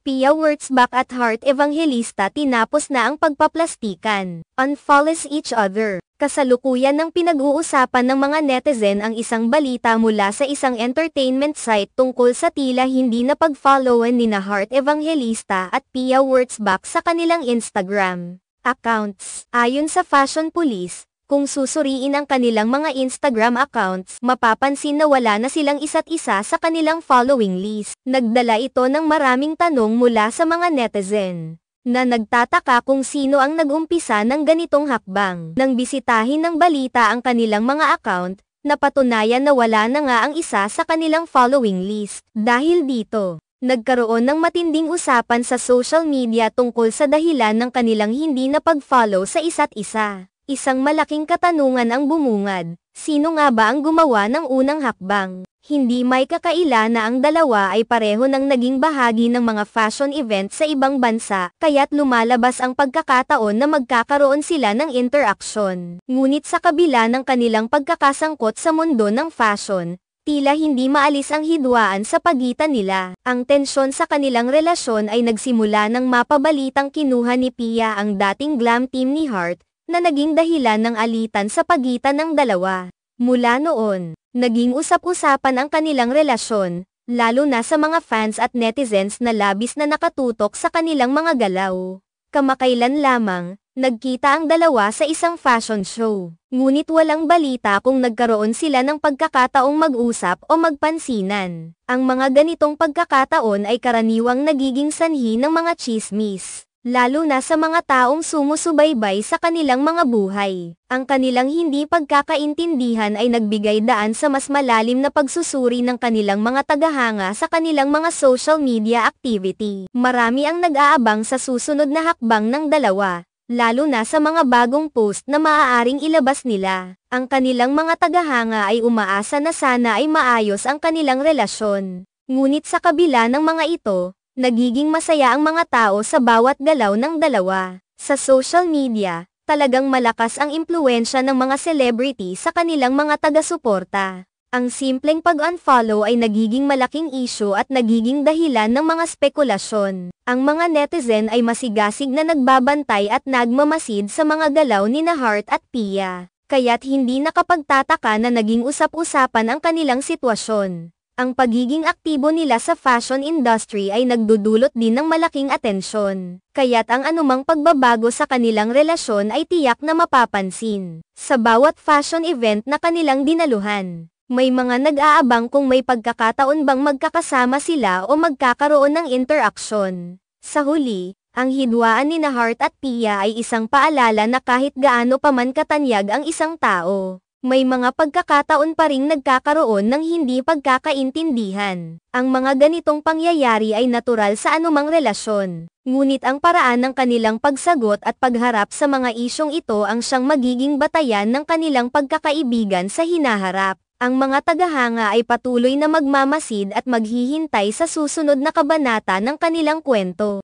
Pia Wurtzbach at Heart Evangelista tinapos na ang pagpaplastikan. Unfollows each other. Kasalukuyan ng pinag-uusapan ng mga netizen ang isang balita mula sa isang entertainment site tungkol sa tila hindi na pag-followan nina Heart Evangelista at Pia Wurtzbach sa kanilang Instagram accounts. Ayon sa Fashion Police, kung susuriin ang kanilang mga Instagram accounts, mapapansin na wala na silang isa't isa sa kanilang following list. Nagdala ito ng maraming tanong mula sa mga netizen na nagtataka kung sino ang nag-umpisa ng ganitong hakbang. Nang bisitahin ng balita ang kanilang mga account, napatunayan na wala na nga ang isa sa kanilang following list. Dahil dito, nagkaroon ng matinding usapan sa social media tungkol sa dahilan ng kanilang hindi na pag-follow sa isa't isa. Isang malaking katanungan ang bumungad, sino nga ba ang gumawa ng unang hakbang? Hindi may kakaila na ang dalawa ay pareho ng naging bahagi ng mga fashion event sa ibang bansa, kaya't lumalabas ang pagkakataon na magkakaroon sila ng interaksyon. Ngunit sa kabila ng kanilang pagkakasangkot sa mundo ng fashion, tila hindi maalis ang hidwaan sa pagitan nila. Ang tensyon sa kanilang relasyon ay nagsimula nang mapabalitang kinuha ni Pia ang dating glam team ni Heart, na naging dahilan ng alitan sa pagitan ng dalawa. Mula noon, naging usap-usapan ang kanilang relasyon, lalo na sa mga fans at netizens na labis na nakatutok sa kanilang mga galaw. Kamakailan lamang, nagkita ang dalawa sa isang fashion show. Ngunit walang balita kung nagkaroon sila ng pagkakataong mag-usap o magpansinan. Ang mga ganitong pagkakataon ay karaniwang nagiging sanhi ng mga tsismis, lalo na sa mga taong sumusubaybay sa kanilang mga buhay. Ang kanilang hindi pagkakaintindihan ay nagbigay daan sa mas malalim na pagsusuri ng kanilang mga tagahanga sa kanilang mga social media activity. Marami ang nag-aabang sa susunod na hakbang ng dalawa, lalo na sa mga bagong post na maaaring ilabas nila. Ang kanilang mga tagahanga ay umaasa na sana ay maayos ang kanilang relasyon. Ngunit sa kabila ng mga ito, nagiging masaya ang mga tao sa bawat galaw ng dalawa. Sa social media, talagang malakas ang impluwensya ng mga celebrity sa kanilang mga taga-suporta. Ang simpleng pag-unfollow ay nagiging malaking issue at nagiging dahilan ng mga spekulasyon. Ang mga netizen ay masigasig na nagbabantay at nagmamasid sa mga galaw nina Heart at Pia, kaya't hindi nakapagtataka na naging usap-usapan ang kanilang sitwasyon. Ang pagiging aktibo nila sa fashion industry ay nagdudulot din ng malaking atensyon, kaya't ang anumang pagbabago sa kanilang relasyon ay tiyak na mapapansin. Sa bawat fashion event na kanilang dinaluhan, may mga nag-aabang kung may pagkakataon bang magkakasama sila o magkakaroon ng interaksyon. Sa huli, ang hidwaan nina Heart at Pia ay isang paalala na kahit gaano pa man katanyag ang isang tao, may mga pagkakataon pa ring nagkakaroon ng hindi pagkakaintindihan. Ang mga ganitong pangyayari ay natural sa anumang relasyon. Ngunit ang paraan ng kanilang pagsagot at pagharap sa mga isyong ito ang siyang magiging batayan ng kanilang pagkakaibigan sa hinaharap. Ang mga tagahanga ay patuloy na magmamasid at maghihintay sa susunod na kabanata ng kanilang kwento.